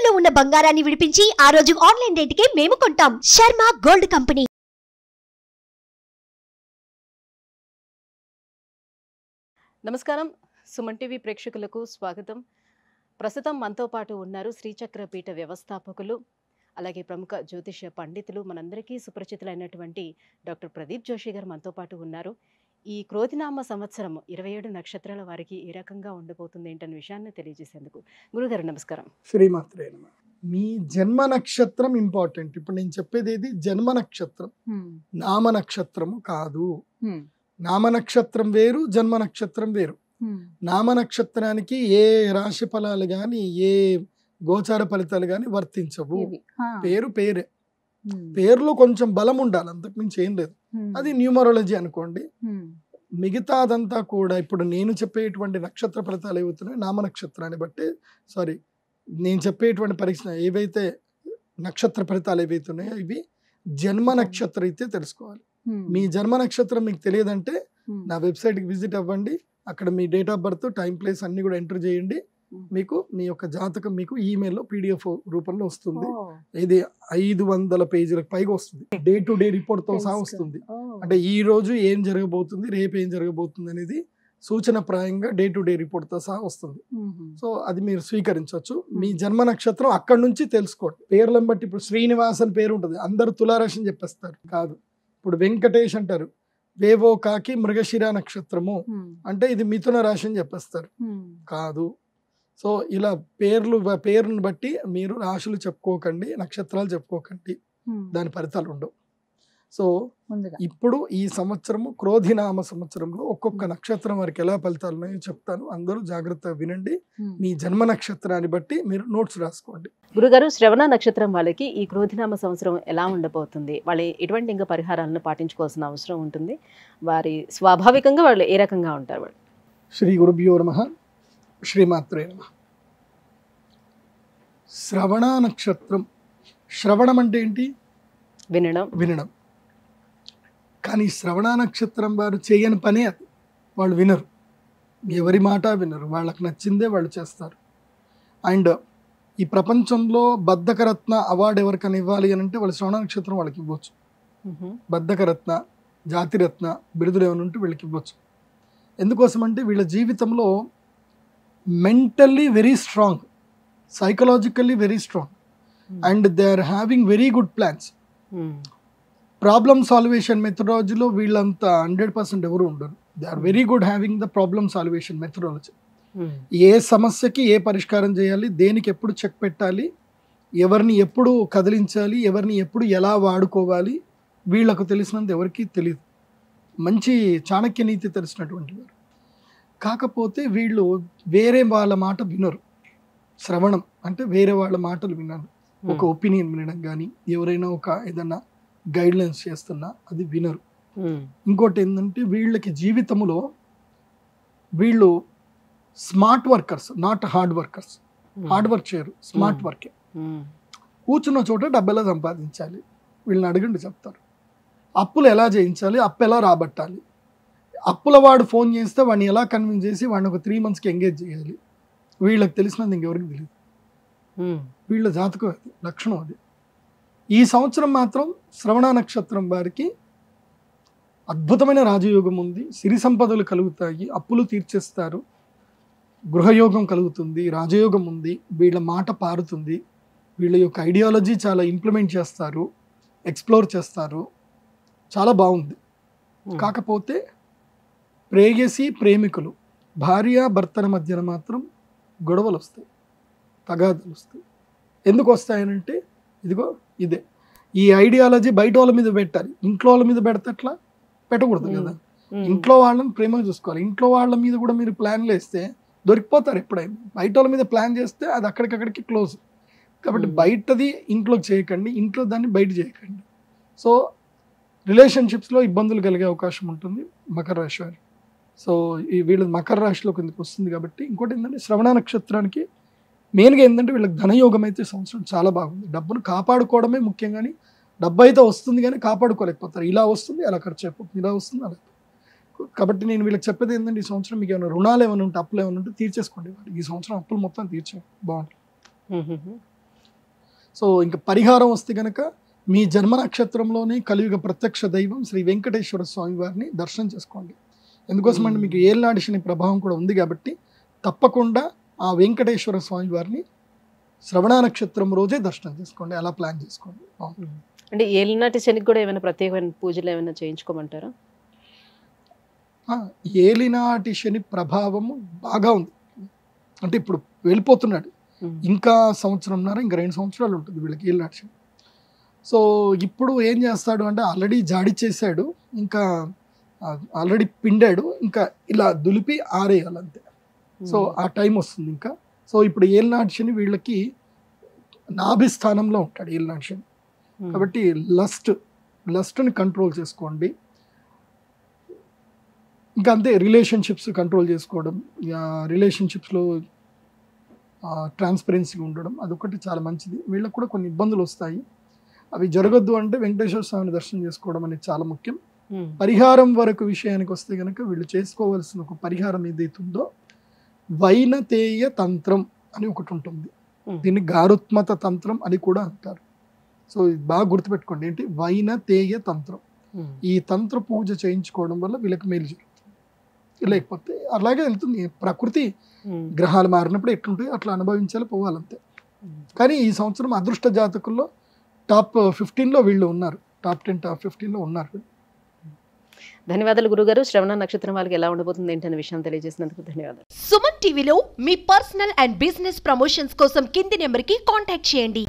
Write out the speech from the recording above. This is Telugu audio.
తాకట్టులో ఉన్న బంగారాన్ని విడిపించి ఆ రోజు ఆన్లైన్ రేటుకే మేము కొంటాం. Sharma gold company. నమస్కారం, సుమన్ టీవీ ప్రేక్షకులకు స్వాగతం. ప్రస్తుతం మనతో పాటు ఉన్నారు శ్రీచక్ర పీఠ వ్యవస్థాపకులు, అలాగే ప్రముఖ జ్యోతిష పండితులు, మనందరికీ సుపరిచితులైనటువంటి డాక్టర్ ప్రదీప్ జోషి గారు మనతో పాటు ఉన్నారు. ఈ క్రోధినామ సంవత్సరం 27 నక్షత్రాల వారికి ఏ రకంగా ఉండబోతుంది ఏంటనే విషయాన్ని తెలియజేసేందుకు గురుగారు నమస్కారం. శ్రీమాత్రే నమః. మీ జన్మ నక్షత్రం ఇంపార్టెంట్. ఇప్పుడు నేను చెప్పేది ఏది జన్మ నక్షత్రం, నామ నక్షత్రము కాదు. నామ నక్షత్రం వేరు, జన్మ నక్షత్రం వేరు. నామ నక్షత్రానికి ఏ రాశి ఫలాలు గాని ఏ గోచార ఫలితాలు గాని వర్తించవు. పేరు పేరే, పేరులో కొంచెం బలం ఉండాలి, అంతకుమించి ఏం లేదు. అది న్యూమరాలజీ అనుకోండి. మిగతాదంతా కూడా ఇప్పుడు నేను చెప్పేటువంటి నక్షత్ర ఫలితాలు ఏవవుతున్నాయి నామ నక్షత్రాన్ని బట్టి, సారీ నేను చెప్పేటువంటి పరీక్ష ఏవైతే నక్షత్ర ఫలితాలు ఏవైతున్నాయో ఇవి జన్మ నక్షత్రం అయితే తెలుసుకోవాలి. మీ జన్మ నక్షత్రం మీకు తెలియదంటే నా వెబ్సైట్కి విజిట్ అవ్వండి. అక్కడ మీ date of birth, time, place అన్ని కూడా ఎంటర్ చేయండి. మీకు మీ యొక్క జాతకం మీకు ఈమెయిల్లో PDF రూపంలో వస్తుంది. ఇది 500 పేజీలకు పైగా వస్తుంది. డే టు డే రిపోర్ట్ తో సహా వస్తుంది. అంటే ఈ రోజు ఏం జరగబోతుంది, రేపు ఏం జరగబోతుంది అనేది సూచన ప్రాయంగా డే టు డే రిపోర్ట్ తో సహా వస్తుంది. సో అది మీరు స్వీకరించవచ్చు. మీ జన్మ నక్షత్రం అక్కడి నుంచి తెలుసుకోండి. పేర్లను బట్టి ఇప్పుడు శ్రీనివాస్ అని పేరు ఉంటుంది, అందరు తులారాశి అని చెప్పేస్తారు. కాదు. ఇప్పుడు వెంకటేష్ అంటారు, వేవో కాకి మృగశిర నక్షత్రము అంటే ఇది మిథున రాశి అని చెప్పేస్తారు. కాదు. సో ఇలా పేరును బట్టి మీరు రాశులు చెప్పుకోకండి, నక్షత్రాలు చెప్పుకోకండి, దాని ఫలితాలు ఉండవు. సో ఇప్పుడు ఈ సంవత్సరము క్రోధినామ సంవత్సరంలో ఒక్కొక్క నక్షత్రం వారికి ఎలా ఫలితాలు ఉన్నాయో చెప్తాను. అందరూ జాగ్రత్తగా వినండి. మీ జన్మ నక్షత్రాన్ని బట్టి మీరు నోట్స్ రాసుకోండి. గురుగారు, శ్రవణ నక్షత్రం వాళ్ళకి ఈ క్రోధినామ సంవత్సరం ఎలా ఉండబోతుంది? వాళ్ళు ఎటువంటి ఇంకా పరిహారాలను పాటించుకోవాల్సిన అవసరం ఉంటుంది? వారి స్వాభావికంగా వాళ్ళు ఏ రకంగా ఉంటారు? వాళ్ళు శ్రీ గురుభ్యో నమః, శ్రీమాత్రే నమః. శ్రవణ నక్షత్రం, శ్రవణం అంటే ఏంటి? వినడం. కానీ శ్రవణ నక్షత్రం వారు చేయని పనే అది. వాళ్ళు వినరు, ఎవరి మాట వినరు, వాళ్ళకి నచ్చిందే వాళ్ళు చేస్తారు. అండ్ ఈ ప్రపంచంలో బద్ధకరత్న అవార్డు ఎవరికైనా ఇవ్వాలి అని అంటే వాళ్ళు శ్రవణ నక్షత్రం వాళ్ళకి ఇవ్వచ్చు. బద్ధకరత్న, జాతిరత్న బిరుదులు ఏమైనా ఉంటే వీళ్ళకి ఇవ్వచ్చు. ఎందుకోసం అంటే వీళ్ళ జీవితంలో mentally very strong, psychologically very strong, and they are having very good plans. Problem salvation మెథడాలజీలో వీళ్ళంతా 100% ఎవరు ఉండరు. They are very good having the problem salvation methodology. ఏ సమస్యకి ఏ పరిష్కారం చేయాలి, దేనికి ఎప్పుడు చెక్ పెట్టాలి, ఎవరిని ఎప్పుడు కదిలించాలి, ఎవరిని ఎప్పుడు ఎలా వాడుకోవాలి వీళ్ళకు తెలిసినంత ఎవరికి తెలియదు. మంచి చాణక్య నీతి తెలిసినటువంటి వారు. కాకపోతే వీళ్ళు వేరే వాళ్ళ మాట వినరు. శ్రవణం అంటే వేరే వాళ్ళ మాటలు వినరు. ఒక ఒపీనియన్ వినడం కానీ, ఎవరైనా ఒక ఏదన్నా గైడ్లైన్స్ చేస్తున్నా అది వినరు. ఇంకోటి ఏంటంటే వీళ్ళకి జీవితంలో వీళ్ళు smart workers, not hard workers. Hard work చేయరు, స్మార్ట్ వర్కే. కూర్చున్న చోట డబ్బెలా సంపాదించాలి వీళ్ళని అడగండి చెప్తారు. అప్పులు ఎలా చేయించాలి, అప్పు ఎలా రాబట్టాలి, అప్పుల వాడు ఫోన్ చేస్తే వాడిని ఎలా కన్విన్స్ చేసి వాడిని ఒక 3 monthsకి ఎంగేజ్ చేయాలి, వీళ్ళకి తెలిసినది ఇంకెవరికి తెలియదు. వీళ్ళ జాతకం అది, లక్షణం అది. ఈ సంవత్సరం మాత్రం శ్రవణ నక్షత్రం వారికి అద్భుతమైన రాజయోగం ఉంది. సిరి సంపదలు కలుగుతాయి, అప్పులు తీర్చేస్తారు, గృహయోగం కలుగుతుంది, రాజయోగం ఉంది. వీళ్ళ మాట పారుతుంది, వీళ్ళ యొక్క ఐడియాలజీ చాలా ఇంప్లిమెంట్ చేస్తారు, ఎక్స్ప్లోర్ చేస్తారు, చాలా బాగుంది. కాకపోతే ప్రేయసి ప్రేమికులు, భార్య భర్తల మధ్యన మాత్రం గొడవలు వస్తాయి, తగాదాలు వస్తాయి. ఎందుకు వస్తాయనంటే ఇదిగో ఇదే ఈ ఐడియాలజీ బయట వాళ్ళ మీద పెట్టాలి, ఇంట్లో వాళ్ళ మీద పెడితే అట్లా పెట్టకూడదు కదా. ఇంట్లో వాళ్ళని ప్రేమగా చూసుకోవాలి. ఇంట్లో వాళ్ళ మీద కూడా మీరు ప్లాన్లు వేస్తే దొరికిపోతారు ఎప్పుడైనా. బయట వాళ్ళ మీద ప్లాన్ చేస్తే అది అక్కడికక్కడికి క్లోజ్. కాబట్టి బయటది ఇంట్లోకి చేయకండి, ఇంట్లో దాన్ని బయట చేయకండి. సో రిలేషన్షిప్స్లో ఇబ్బందులు కలిగే అవకాశం ఉంటుంది మకర రాశి వారికి. సో ఈ వీళ్ళ మకర రాశిలో కిందకి వస్తుంది. కాబట్టి ఇంకోటి ఏంటంటే శ్రవణ నక్షత్రానికి మెయిన్గా ఏంటంటే వీళ్ళకి ధనయోగం అయితే సంవత్సరం చాలా బాగుంది. డబ్బును కాపాడుకోవడమే ముఖ్యం, కానీ డబ్బు అయితే వస్తుంది కానీ కాపాడుకోలేకపోతారు. ఇలా వస్తుంది అలా ఖర్చు అయిపోతుంది, ఇలా వస్తుంది అలా. కాబట్టి నేను వీళ్ళకి చెప్పేది ఏంటంటే ఈ సంవత్సరం మీకు ఏమైనా రుణాలు ఏమైనా ఉంటే, అప్పులు ఏమైనా ఉంటే తీర్చేసుకోండి. ఈ సంవత్సరం అప్పులు మొత్తం తీర్చే బాగుంటుంది. సో ఇంకా పరిహారం వస్తే కనుక మీ జన్మ నక్షత్రంలోనే కలియుగ ప్రత్యక్ష దైవం శ్రీ వెంకటేశ్వర స్వామి వారిని దర్శనం చేసుకోండి. ఎందుకోసం అంటే మీకు ఏళ్ళనాటి శని ప్రభావం కూడా ఉంది కాబట్టి తప్పకుండా ఆ వెంకటేశ్వర స్వామి వారిని శ్రవణ నక్షత్రం రోజే దర్శనం చేసుకోండి. అలా ప్లాన్ చేసుకోండి. అంటే ఏలినాటి శనికి కూడా ఏమైనా ప్రత్యేకమైన పూజలు ఏమైనా చేయించుకోమంటారా? ఏలినాటి శని ప్రభావము బాగా ఉంది. అంటే ఇప్పుడు వెళ్ళిపోతున్నాడు, ఇంకా సంవత్సరంన్నర, ఇంకా 2 సంవత్సరాలు ఉంటుంది వీళ్ళకి ఏలినాటి శని. సో ఇప్పుడు ఏం చేస్తాడు అంటే ఆల్రెడీ జాడి చేశాడు, ఇంకా ఆల్రెడీ పిండాడు, ఇంకా ఇలా దులిపి ఆరేయాలి అంతే. సో ఆ టైం వస్తుంది ఇంకా. సో ఇప్పుడు ఏలినాటి శని వీళ్ళకి నాభిస్థానంలో ఉంటాడు ఏలినాటి శని కాబట్టి లస్ట్ని కంట్రోల్ చేసుకోండి. ఇంకా అంతే, రిలేషన్షిప్స్ కంట్రోల్ చేసుకోవడం, రిలేషన్షిప్స్లో ట్రాన్స్పరెన్సీ ఉండడం అదొకటి చాలా మంచిది. వీళ్ళకి కూడా కొన్ని ఇబ్బందులు వస్తాయి, అవి జరగద్దు అంటే వెంకటేశ్వర స్వామిని దర్శనం చేసుకోవడం అనేది చాలా ముఖ్యం. పరిహారం వరకు విషయానికి వస్తే కనుక వీళ్ళు చేసుకోవాల్సిన ఒక పరిహారం ఏదైతుందో వైనతేయ తంత్రం అని ఒకటి ఉంటుంది. దీన్ని గారుత్మత తంత్రం అని కూడా అంటారు. సో ఇది బాగా గుర్తుపెట్టుకోండి, ఏంటి వైనతేయ తంత్రం. ఈ తంత్ర పూజ చేయించుకోవడం వల్ల వీళ్ళకి మేలు జరుగుతుంది. లేకపోతే అలాగే వెళ్తుంది ప్రకృతి, గ్రహాలు మారినప్పుడు ఎట్లుంటాయి అట్లా అనుభవించాలి, పోవాలంతే. కానీ ఈ సంవత్సరం అదృష్ట జాతకుల్లో టాప్ 15లో వీళ్ళు ఉన్నారు, టాప్ 10 టాప్ 15లో ఉన్నారు. ధన్యవాదాలు గురుగారు. శ్రవణ నక్షత్రం వాళ్ళకి ఎలా ఉండబోతుంది ఏంటనే విషయం తెలియజేసినందుకు ధన్యవాదాలు. సుమన్ టీవీలో మీ పర్సనల్ అండ్ బిజినెస్ ప్రమోషన్స్ కోసం కింది నెంబర్కి కాంటాక్ట్ చేయండి.